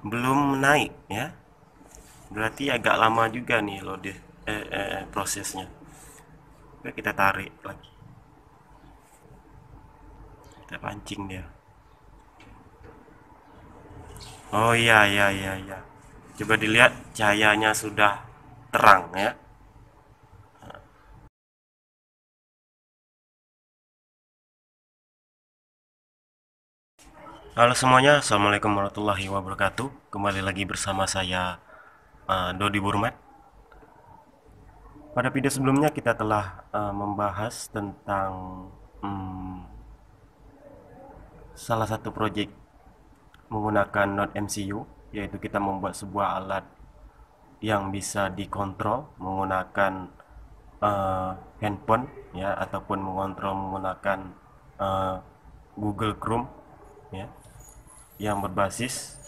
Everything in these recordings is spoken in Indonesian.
belum naik ya. Berarti agak lama juga nih load prosesnya. Oke, kita tarik lagi. Kita pancing dia. Oh iya iya iya iya. Coba dilihat cahayanya sudah terang ya. Halo semuanya, assalamualaikum warahmatullahi wabarakatuh. Kembali lagi bersama saya Dodi Burmat. Pada video sebelumnya kita telah membahas tentang hmm, salah satu project menggunakan Node MCU, yaitu kita membuat sebuah alat yang bisa dikontrol menggunakan eh, handphone ya, ataupun mengontrol menggunakan eh, Google Chrome ya, yang berbasis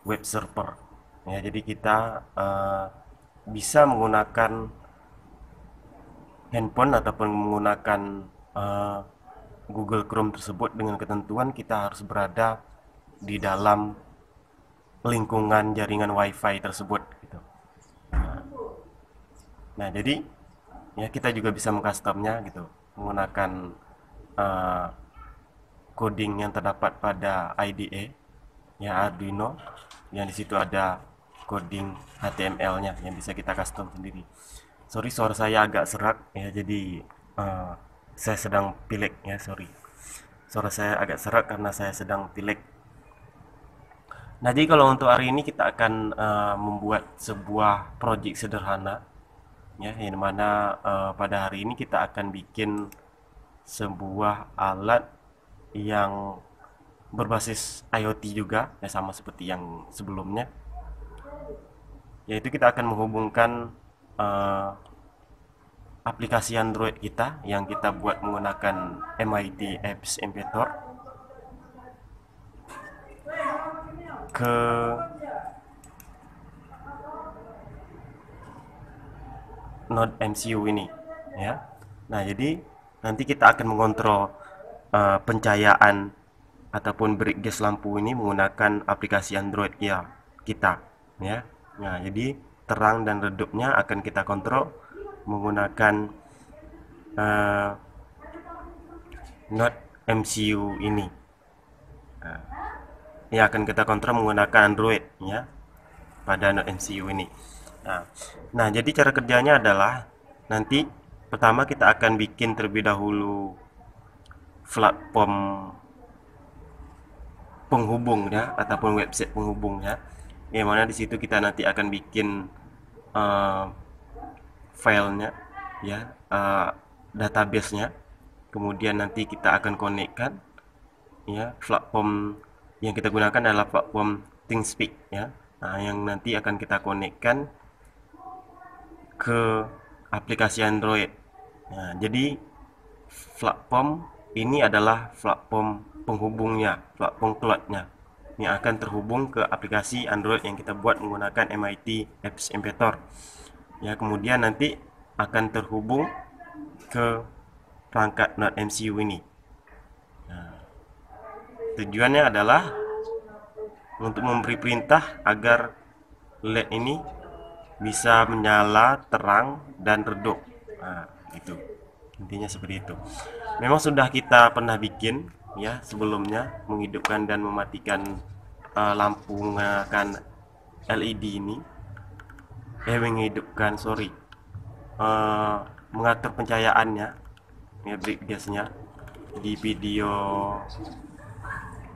web server ya. Jadi kita bisa menggunakan handphone ataupun menggunakan eh, Google Chrome tersebut dengan ketentuan kita harus berada di dalam lingkungan jaringan WiFi tersebut gitu. Nah, jadi ya kita juga bisa mengcustomnya gitu menggunakan eh, coding yang terdapat pada IDE ya, Arduino, yang di situ ada coding HTML-nya yang bisa kita custom sendiri. Sorry, suara saya agak serak ya, jadi eh, saya sedang pilek ya, sorry. Suara saya agak serak karena saya sedang pilek. Nah, jadi kalau untuk hari ini kita akan membuat sebuah project sederhana ya, yang mana pada hari ini kita akan bikin sebuah alat yang berbasis IoT juga ya, sama seperti yang sebelumnya, yaitu kita akan menghubungkan eh, aplikasi Android kita yang kita buat menggunakan MIT Apps Inventor ke Node MCU ini ya. Nah, jadi nanti kita akan mengontrol pencahayaan ataupun brightness lampu ini menggunakan aplikasi Android ya kita ya. Nah, jadi terang dan redupnya akan kita kontrol menggunakan uh, Node MCU ini. Nah, ini akan kita kontrol menggunakan Android ya pada Node MCU ini. Nah, nah, jadi cara kerjanya adalah nanti pertama kita akan bikin terlebih dahulu platform penghubungnya ataupun website penghubungnya, yang mana di situ kita nanti akan bikin uh, filenya ya, database-nya. Kemudian nanti kita akan konekkan ya. Platform yang kita gunakan adalah platform ThinkSpeak ya. Nah, yang nanti akan kita konekkan ke aplikasi Android. Nah, jadi platform ini adalah platform penghubungnya, platform cloudnya yang akan terhubung ke aplikasi Android yang kita buat menggunakan MIT Apps Inventor. Ya, kemudian nanti akan terhubung ke perangkat Node MCU ini. Nah, tujuannya adalah untuk memberi perintah agar LED ini bisa menyala, terang, dan redup. Nah, gitu. Intinya seperti itu. Memang sudah kita pernah bikin ya sebelumnya, menghidupkan dan mematikan lampu menggunakan LED ini. Menghidupkan, sorry, eh, mengatur pencahayaannya ya, brightness-nya di video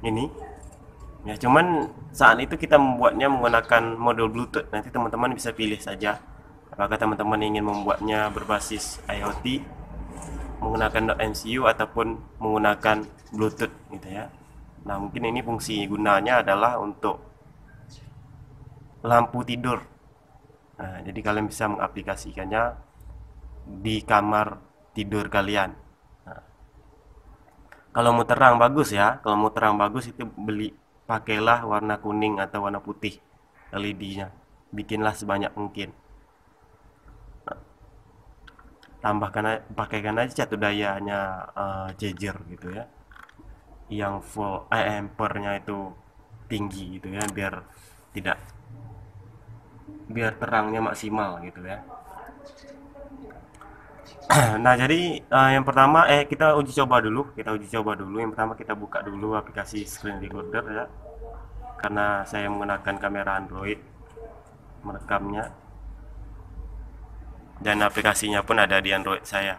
ini ya. Cuman saat itu kita membuatnya menggunakan modul Bluetooth. Nanti teman-teman bisa pilih saja apakah teman-teman ingin membuatnya berbasis IoT menggunakan MCU ataupun menggunakan Bluetooth gitu ya. Nah, mungkin ini fungsi gunanya adalah untuk lampu tidur. Nah, jadi kalian bisa mengaplikasikannya di kamar tidur kalian. Nah, kalau mau terang bagus ya, kalau mau terang bagus itu pakailah warna kuning atau warna putih LED-nya. Bikinlah sebanyak mungkin. Pakaikan aja catu dayanya charger gitu ya, yang full ampernya itu tinggi gitu ya, tidak biar terangnya maksimal gitu ya. Nah, jadi yang pertama kita uji coba dulu, Yang pertama kita buka dulu aplikasi screen recorder ya. Karena saya menggunakan kamera Android merekamnya dan aplikasinya pun ada di Android saya.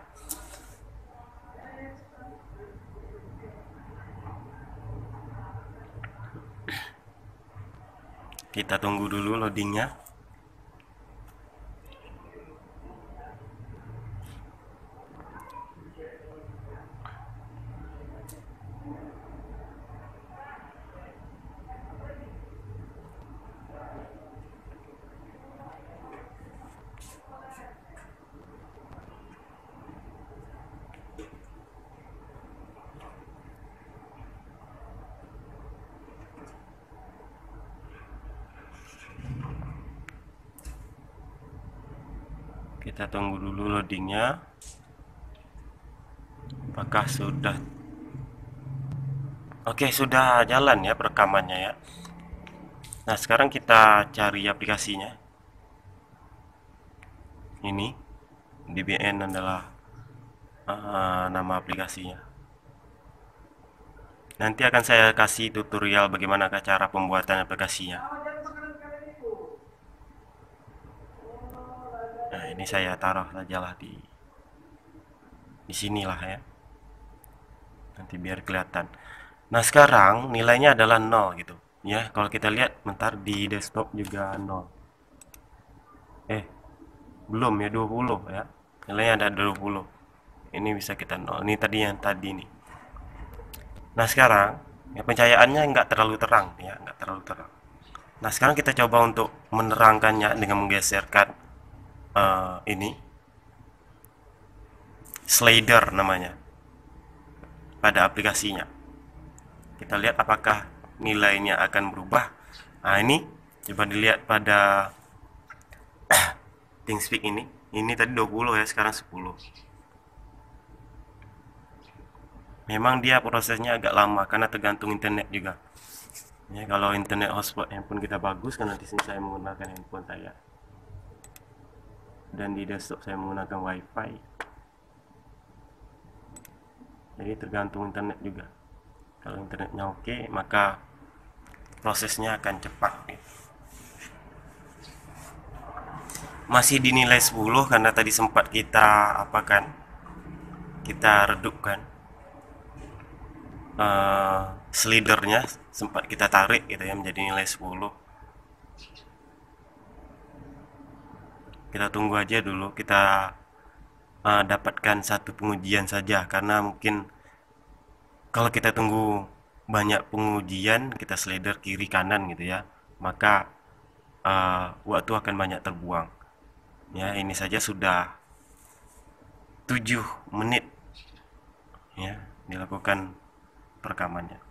Kita tunggu dulu loadingnya. Kita tunggu dulu loadingnya. Apakah sudah? Oke, sudah jalan ya perekamannya ya. Nah, sekarang kita cari aplikasinya. Ini DBN adalah nama aplikasinya. Nanti akan saya kasih tutorial bagaimana cara pembuatan aplikasinya. Nah, ini saya taruh sajalah di sinilah ya. Nanti biar kelihatan. Nah, sekarang nilainya adalah 0 gitu. Ya, kalau kita lihat bentar di desktop juga 0. Belum ya, 20 ya. Nilainya ada 20. Ini bisa kita 0. Ini tadi yang tadi nih. Nah, sekarang ya pencahayaannya nggak terlalu terang ya, nggak terlalu terang. Nah, sekarang kita coba untuk menerangkannya dengan menggeserkan ini slider namanya pada aplikasinya. Kita lihat apakah nilainya akan berubah. Nah, ini coba dilihat pada ThinkSpeak ini. Ini tadi 20 ya, sekarang 10. Memang dia prosesnya agak lama karena tergantung internet juga. Ya, kalau internet hotspot handphone kita bagus, karena di sini saya menggunakan handphone saya. Dan di desktop saya menggunakan WiFi. Jadi tergantung internet juga. Kalau internetnya oke, maka prosesnya akan cepat. Masih dinilai 10 karena tadi sempat kita apakan? Kita redupkan. Slidernya sempat kita tarik gitu ya menjadi nilai 10. Kita tunggu aja dulu, kita dapatkan satu pengujian saja, karena mungkin kalau kita tunggu banyak pengujian, kita slider kiri kanan gitu ya, maka waktu akan banyak terbuang ya. Ini saja sudah 7 menit ya dilakukan perekamannya.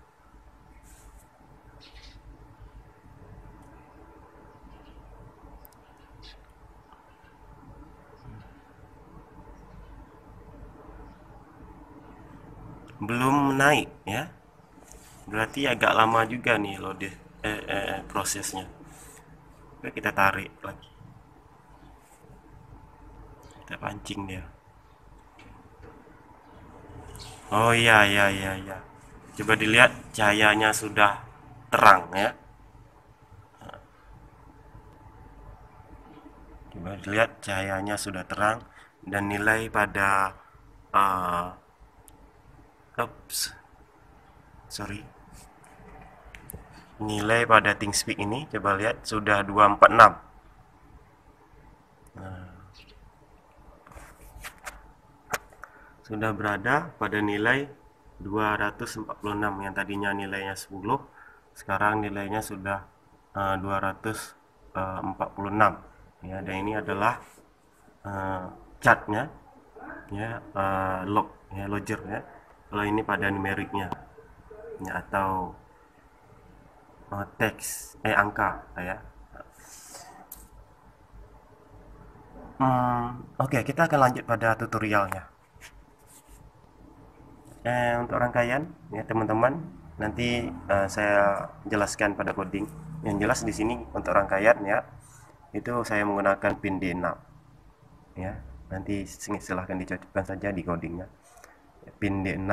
Belum naik ya, berarti agak lama juga nih load prosesnya. Oke, kita tarik lagi, kita pancing dia. Oh iya iya iya iya, coba dilihat cahayanya sudah terang ya. Coba dilihat cahayanya sudah terang dan nilai pada nilai pada ThinkSpeak ini coba lihat sudah 246. Sudah berada pada nilai 246, yang tadinya nilainya 10, sekarang nilainya sudah 246 ya. Dan ini adalah chartnya ya, log ya, logger ya. Kalau ini pada numeriknya ya, atau teks angka ya. Oke, kita akan lanjut pada tutorialnya. Untuk rangkaian ya teman-teman, nanti saya jelaskan pada coding. Yang jelas di sini untuk rangkaian ya, itu saya menggunakan pin D6 ya. Nanti silahkan dicocokkan saja di codingnya. Pin D6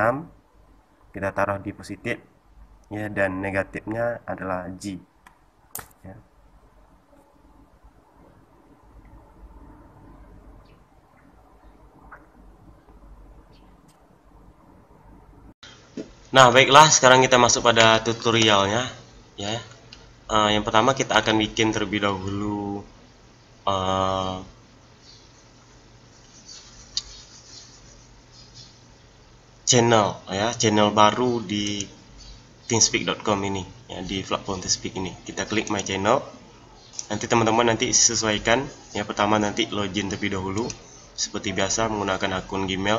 kita taruh di positif ya, dan negatifnya adalah G ya. Nah, baiklah, sekarang kita masuk pada tutorialnya ya. Yang pertama kita akan bikin terlebih dahulu channel ya, channel baru di teamspeak.com ini ya, di platform Teamspeak ini. Kita klik my channel. Nanti teman-teman nanti sesuaikan ya. Pertama nanti login terlebih dahulu seperti biasa menggunakan akun Gmail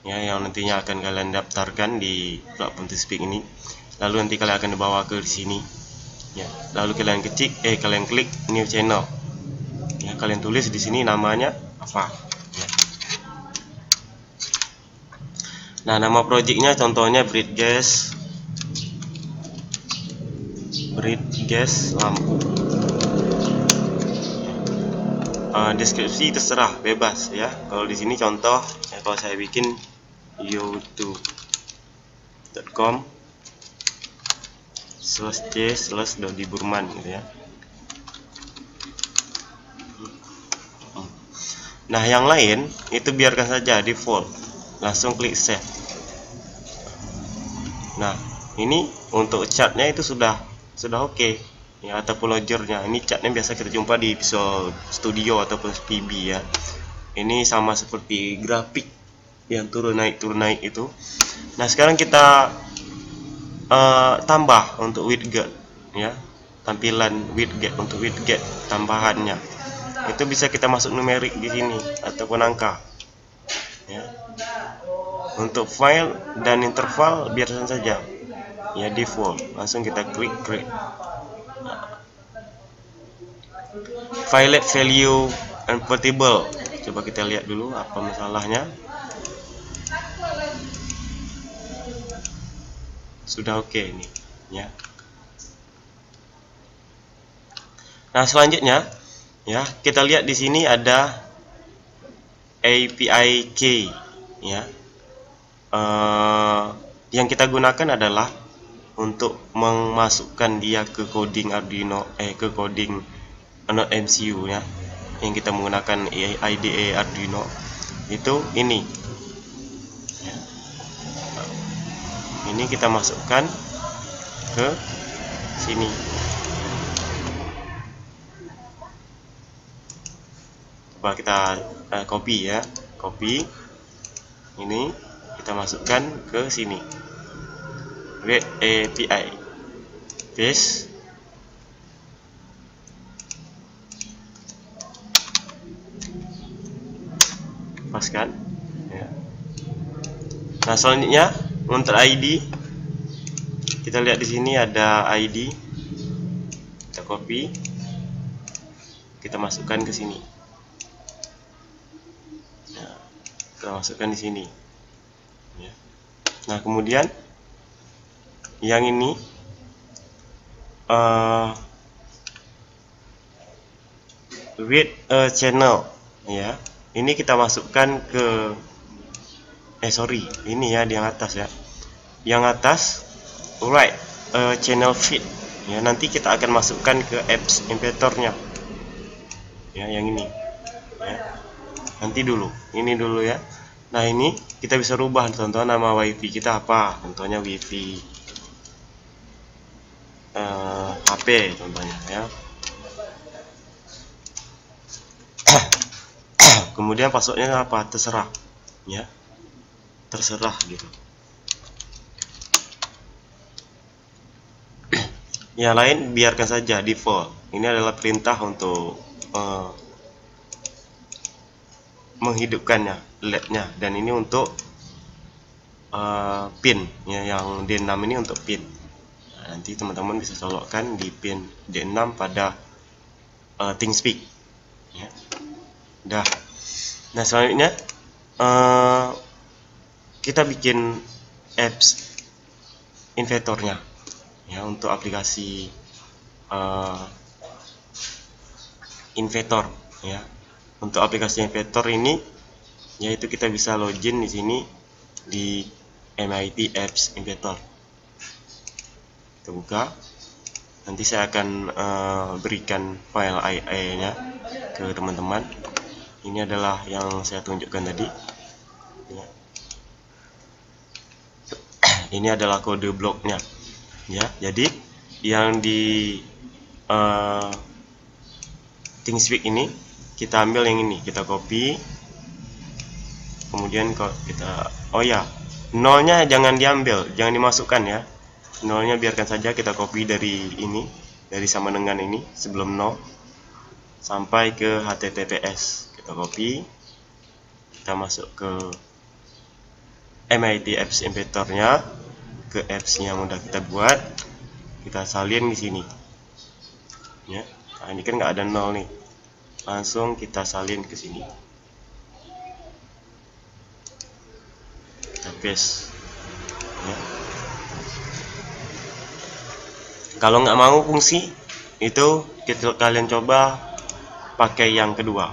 ya, yang nantinya akan kalian daftarkan di platform Teamspeak ini. Lalu nanti kalian akan dibawa ke sini ya. Lalu kalian klik new channel ya. Kalian tulis di sini namanya apa ya. Nah, nama projectnya contohnya Breed Gas lampu. Deskripsi terserah, bebas ya. Kalau di sini contoh ya, kalau saya bikin youtube.com /c/Dodi Burman gitu ya. Nah, yang lain itu biarkan saja default, langsung klik save. Nah, ini untuk catnya itu sudah oke ya, ataupun loadernya. Ini catnya biasa kita jumpa di Visual Studio ataupun PB ya. Ini sama seperti grafik yang turun naik itu. Nah, sekarang kita tambah untuk widget ya, tampilan widget. Untuk widget tambahannya itu bisa kita masuk numerik di sini ataupun angka ya. Untuk file dan interval biarkan saja ya, default. Langsung kita klik create. File value unportable. Coba kita lihat dulu apa masalahnya. Sudah oke ini ya. Nah, selanjutnya ya, kita lihat di sini ada API key ya. Yang kita gunakan adalah untuk memasukkan dia ke coding Arduino ke coding Node MCU ya, yang kita menggunakan IDE Arduino itu ini ya. Ini kita masukkan ke sini. Coba kita copy ya, copy ini kita masukkan ke sini. Create API, paste, paskan ya. Nah, selanjutnya untuk ID kita lihat di sini ada ID, kita copy, kita masukkan ke sini. Nah, kita masukkan di sini ya. Nah, kemudian yang ini with a channel ya, ini kita masukkan ke ini ya, di yang atas ya, yang atas write channel feed ya. Nanti kita akan masukkan ke apps importernya ya, yang ini ya. Nanti dulu ini dulu ya. Nah, ini kita bisa rubah, contoh nama wifi kita apa, contohnya wifi HP contohnya ya. Kemudian passwordnya apa, terserah ya, terserah gitu. Yang lain biarkan saja default. Ini adalah perintah untuk menghidupkannya LED-nya, dan ini untuk pin ya, yang D6 ini untuk pin. Nah, nanti teman-teman bisa colokkan di pin D6 pada TeamSpeak ya. Dah. Nah, selanjutnya kita bikin apps inventornya ya, untuk aplikasi inventor ya. Untuk aplikasi inventor ini yaitu kita bisa login di sini di MIT Apps Inventor. Kita buka. Nanti saya akan berikan file IE-nya ke teman-teman. Ini adalah yang saya tunjukkan tadi ya. Ini adalah kode bloknya ya. Jadi yang di ThingSpeak ini kita ambil yang ini, kita copy, kemudian kita nolnya jangan diambil, jangan dimasukkan ya. Nolnya biarkan saja, kita copy dari ini, dari sama dengan ini sebelum nol sampai ke HTTPS. Kita copy, kita masuk ke MIT Apps Inventor-nya, ke apps-nya yang udah kita buat, kita salin di sini ya. Nah, ini kan nggak ada nol nih, langsung kita salin ke sini, kita paste ya. Kalau nggak mau fungsi itu kalian coba pakai yang kedua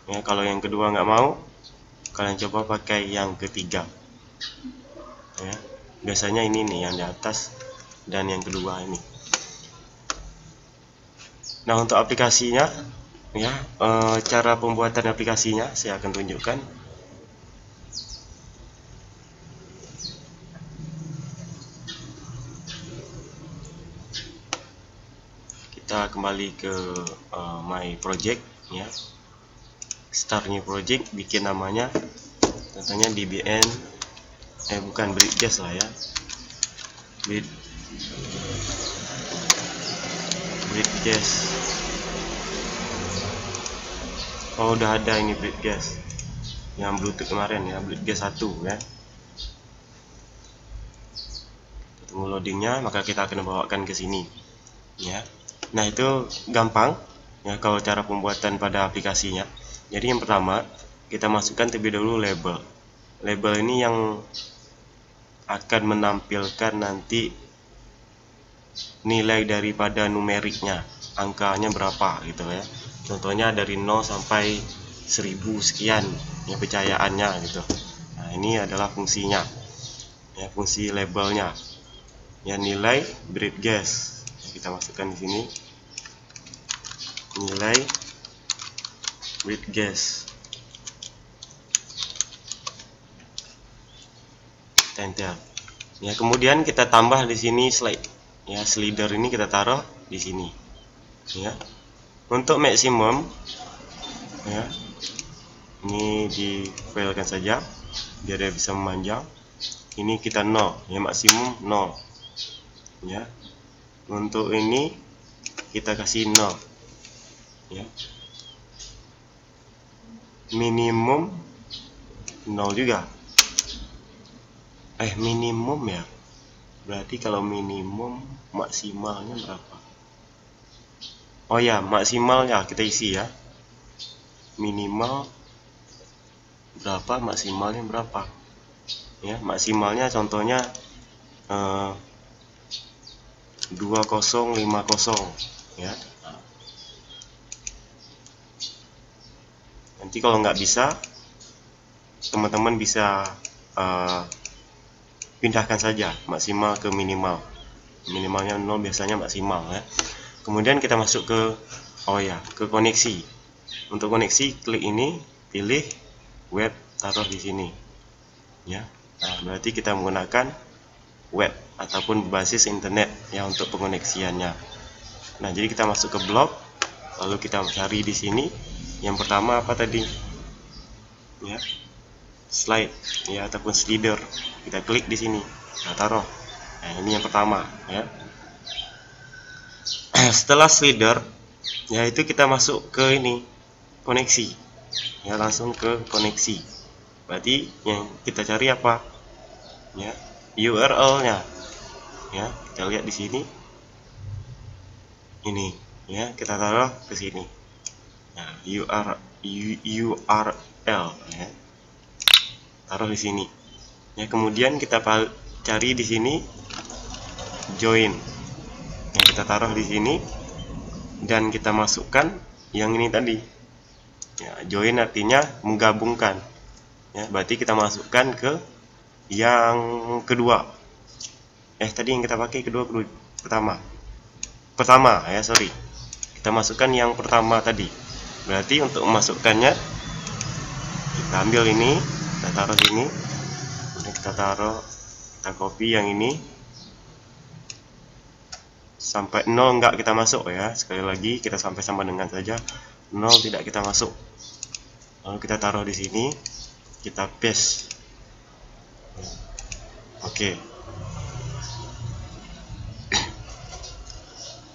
ya. Kalau yang kedua nggak mau, kalian coba pakai yang ketiga ya. Biasanya ini nih yang di atas dan yang kedua ini. Nah, untuk aplikasinya ya, cara pembuatan aplikasinya saya akan tunjukkan. Kita kembali ke my project ya, start new project, bikin namanya contohnya DBN bukan Bridges lah ya, Bridges. Oh, udah ada ini Bridges yang Bluetooth kemarin ya, Bridges 1 ya. Tunggu loadingnya, maka kita akan bawakan ke sini ya. Nah, itu gampang ya kalau cara pembuatan pada aplikasinya. Jadi yang pertama, kita masukkan terlebih dahulu label. Label ini yang akan menampilkan nanti nilai daripada numeriknya, angkanya berapa gitu ya. Contohnya dari 0 sampai 1000 sekian ya percayaannya gitu. Nah, ini adalah fungsinya ya, fungsi labelnya ya. Nilai Bridges kita masukkan di sini, nilai Bridges, enter ya. Kemudian kita tambah di sini slide ya, slider ini kita taruh di sini ya. Untuk maksimum ya, ini di filekan saja biar dia bisa memanjang. Ini kita 0 ya, maksimum 0 ya. Untuk ini kita kasih 0 ya, minimum 0 juga. Minimum ya, berarti kalau minimum maksimalnya berapa? Oh ya, maksimalnya kita isi ya, minimal berapa, maksimalnya berapa ya. Maksimalnya contohnya 2050 ya. Nanti kalau nggak bisa, teman-teman bisa pindahkan saja maksimal ke minimal. Minimalnya 0, biasanya maksimal ya. Kemudian kita masuk ke ke koneksi. Untuk koneksi, klik ini, pilih web, taruh di sini ya. Nah, berarti kita menggunakan web ataupun berbasis internet ya untuk pengoneksiannya. Nah, jadi kita masuk ke blog, lalu kita cari di sini. Yang pertama apa tadi ya, slide ya ataupun slider. Kita klik di sini, kita taruh. Nah, ini yang pertama ya. Setelah slider ya, itu kita masuk ke ini, koneksi ya, langsung ke koneksi. Berarti yang kita cari apa ya, URL-nya ya. Kita lihat di sini, ini ya, kita taruh ke sini. Nah, URL ya, taruh di sini ya. Kemudian kita cari di sini join yang kita taruh di sini, dan kita masukkan yang ini tadi ya. Join artinya menggabungkan ya, berarti kita masukkan ke yang kedua. Tadi yang kita pakai pertama ya, sorry, kita masukkan yang pertama tadi. Berarti untuk memasukkannya, kita ambil ini, kita taruh sini, kemudian kita copy yang ini sampai 0 enggak kita masuk ya. Sekali lagi kita sampai sama dengan saja, 0 tidak kita masuk. Lalu kita taruh di sini, kita paste. Oke.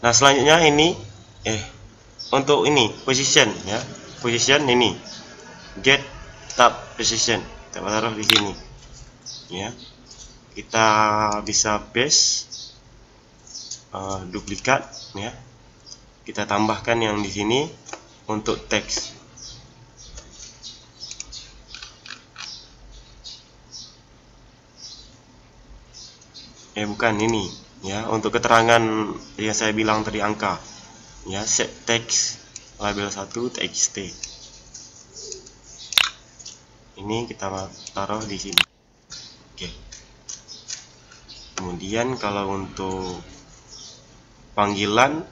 Nah, selanjutnya ini untuk ini position ya. Position ini get tab position, kita taruh di sini ya. Kita bisa paste, duplikat ya. Kita tambahkan yang di sini untuk teks. Bukan ini ya, untuk keterangan yang saya bilang tadi angka ya, set text label 1 txt. Ini kita taruh di sini. Oke. Kemudian kalau untuk panggilan,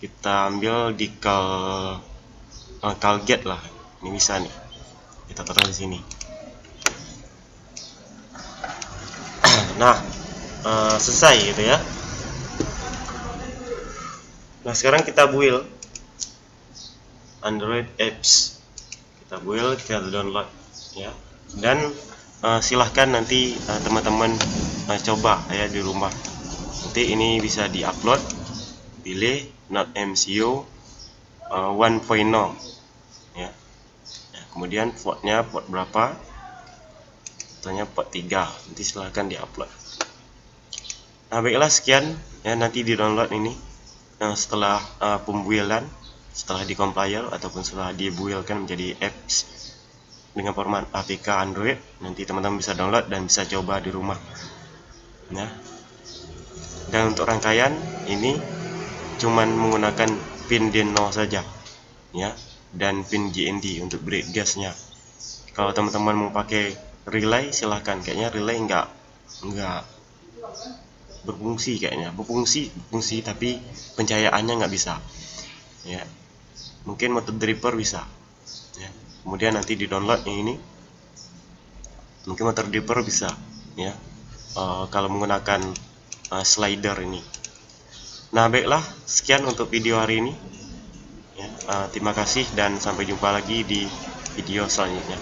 kita ambil di call get lah. Ini bisa nih, kita taruh di sini. Nah, selesai gitu ya. Nah, sekarang kita build Android apps. Kita build, kita download ya. Dan silahkan nanti teman-teman coba ya di rumah. Nanti ini bisa diupload, pilih Node MCU 1.0 ya. Kemudian portnya port berapa? Contohnya port 3. Nanti silahkan diupload. Nah, baiklah, sekian ya, nanti di download ini. Nah, setelah pembuilan, setelah dikompile ataupun setelah dibuilkan menjadi apps dengan format APK Android, nanti teman-teman bisa download dan bisa coba di rumah. Nah, dan untuk rangkaian ini cuman menggunakan pin Deno saja ya, dan pin GND untuk break gasnya. Kalau teman-teman mau pakai relay, silahkan. Kayaknya relay enggak berfungsi, kayaknya berfungsi tapi pencahayaannya nggak bisa ya. Mungkin motor dripper bisa ya. Kemudian nanti di download yang ini, mungkin motor dripper bisa ya, kalau menggunakan slider ini. Nah, baiklah, sekian untuk video hari ini ya. Terima kasih dan sampai jumpa lagi di video selanjutnya.